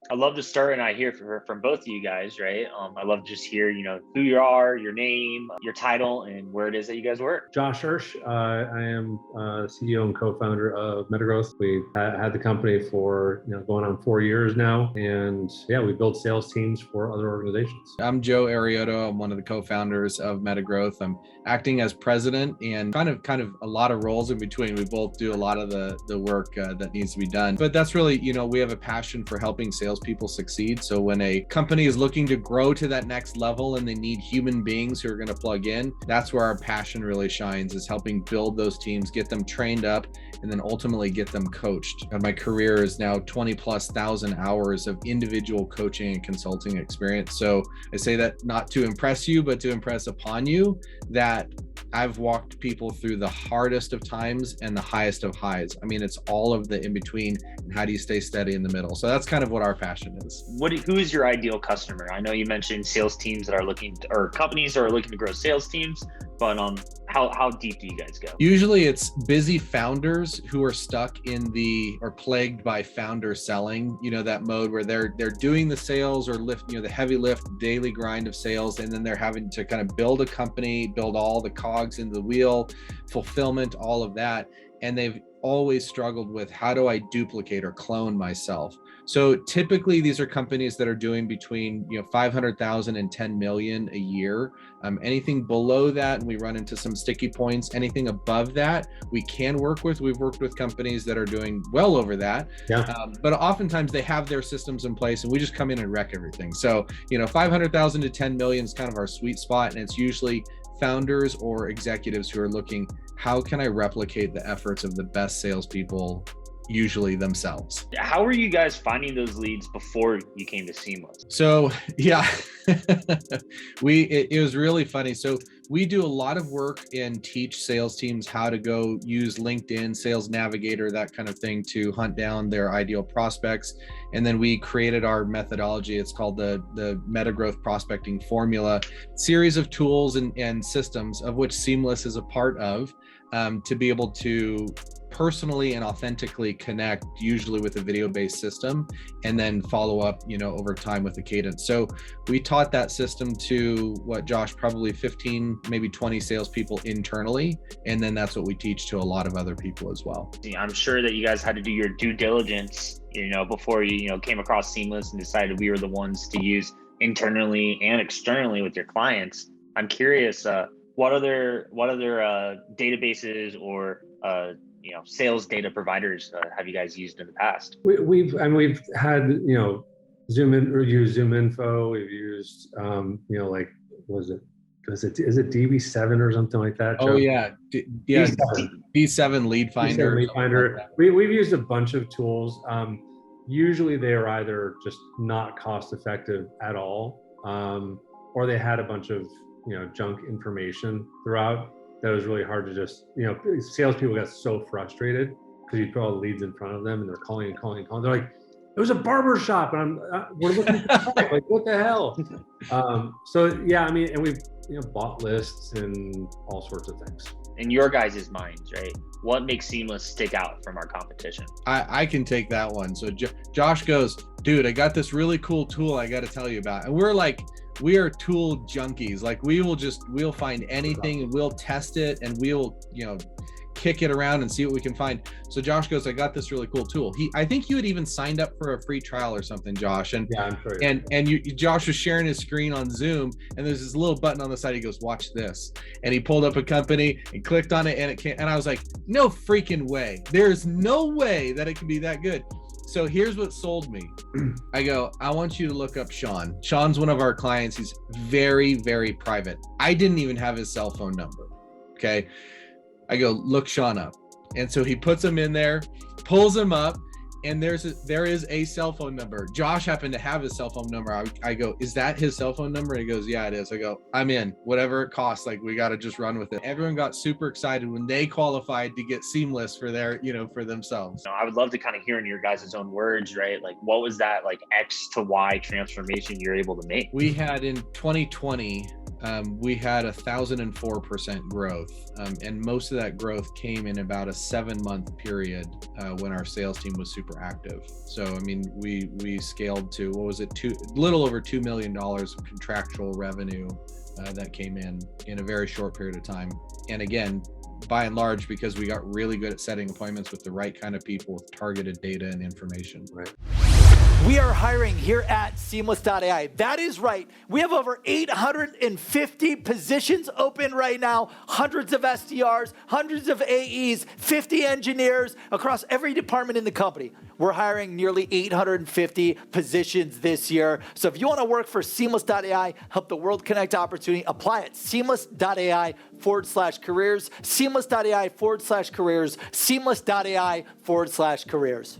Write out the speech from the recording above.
I'd love to start, and I hear from both of you guys, right? I love to just hear, who you are, your name, your title, and where it is that you guys work. Josh Hirsch. I am CEO and co-founder of Metagrowth. We had the company for going on 4 years now, and yeah, we build sales teams for other organizations. I'm Joe Arioto. I'm one of the co-founders of Metagrowth. I'm acting as president and kind of a lot of roles in between. We both do a lot of the work that needs to be done. But that's really, we have a passion for helping salespeople succeed. So when a company is looking to grow to that next level and they need human beings who are going to plug in, that's where our passion really shines, is helping build those teams, get them trained up, and then ultimately get them coached. And my career is now 20,000+ hours of individual coaching and consulting experience. So I say that not to impress you, but to impress upon you that I've walked people through the hardest of times and the highest of highs. I mean, it's all of the in between, and how do you stay steady in the middle? So that's kind of what our passion is. Who is your ideal customer? I know you mentioned sales teams that are or companies that are looking to grow sales teams, but how deep do you guys go? Usually it's busy founders who are stuck or plagued by founder selling, that mode where they're doing the sales or lift, the heavy lift daily grind of sales. And then they're having to kind of build a company, build all the cogs in the wheel, fulfillment, all of that. And they've always struggled with, how do I duplicate or clone myself? So typically these are companies that are doing between 500,000 and 10 million a year. Anything below that, and we run into some sticky points. Anything above that, we can work with. We've worked with companies that are doing well over that. Yeah. But oftentimes they have their systems in place, and we just come in and wreck everything. So 500,000 to 10 million is kind of our sweet spot, and it's usually founders or executives who are looking, how can I replicate the efforts of the best salespeople, usually themselves? How were you guys finding those leads before you came to Seamless? So yeah, it was really funny. So we do a lot of work and teach sales teams how to go use LinkedIn, Sales Navigator, that kind of thing, to hunt down their ideal prospects. And then we created our methodology. It's called the Metagrowth Prospecting Formula, series of tools and systems, of which Seamless is a part of, to be able to personally and authentically connect, usually with a video-based system, and then follow up, over time with a cadence. So we taught that system to Josh, probably 15, maybe 20 salespeople internally. And then that's what we teach to a lot of other people as well. I'm sure that you guys had to do your due diligence, before you, came across Seamless and decided we were the ones to use internally and externally with your clients. I'm curious, what other databases or sales data providers have you guys used in the past? We've had we've used Zoom Info. We've used is it DB7 or something like that? Joe? Oh yeah, D7 Lead Finder. D7 Lead Finder. Like We've used a bunch of tools. Usually they are either just not cost effective at all, or they had a bunch of junk information throughout. That was really hard to just, salespeople got so frustrated because you put all the leads in front of them and they're calling and calling and calling. They're like, it was a barber shop and we're looking for time. Like, what the hell? So yeah, and we've, bought lists and all sorts of things. In your guys' minds, right? What makes Seamless stick out from our competition? I can take that one. So Josh goes, dude, I got this really cool tool I got to tell you about. And we're like, we are tool junkies. Like we'll find anything and we'll test it and we'll, kick it around and see what we can find. So Josh goes, I got this really cool tool. I think you had even signed up for a free trial or something, Josh. And yeah, I'm sure. And Josh was sharing his screen on Zoom, and there's this little button on the side. He goes, watch this. And he pulled up a company and clicked on it, and it came, and I was like, no freaking way. There's no way that it can be that good. So here's what sold me. I go, I want you to look up Sean. Sean's one of our clients. He's very, very private. I didn't even have his cell phone number. Okay. I go, look Sean up. And so he puts him in there, pulls him up, and there is a cell phone number. Josh happened to have his cell phone number. I go, is that his cell phone number? And he goes, yeah, it is. I go, I'm in. Whatever it costs, like, we got to just run with it. Everyone got super excited when they qualified to get Seamless for their, for themselves. I would love to kind of hear in your guys' own words, right? Like, what was that like X to Y transformation you're able to make? We had in 2020, we had 1,004% growth. And most of that growth came in about a 7-month period when our sales team was super active. So, I mean, we scaled to, what was it, little over $2 million of contractual revenue that came in a very short period of time. And again, by and large, because we got really good at setting appointments with the right kind of people with targeted data and information. Right. We are hiring here at Seamless.AI. That is right. We have over 850 positions open right now, hundreds of SDRs, hundreds of AEs, 50 engineers across every department in the company. We're hiring nearly 850 positions this year. So if you want to work for Seamless.AI, help the world connect opportunity, apply at Seamless.AI/careers, Seamless.AI/careers, Seamless.AI/careers.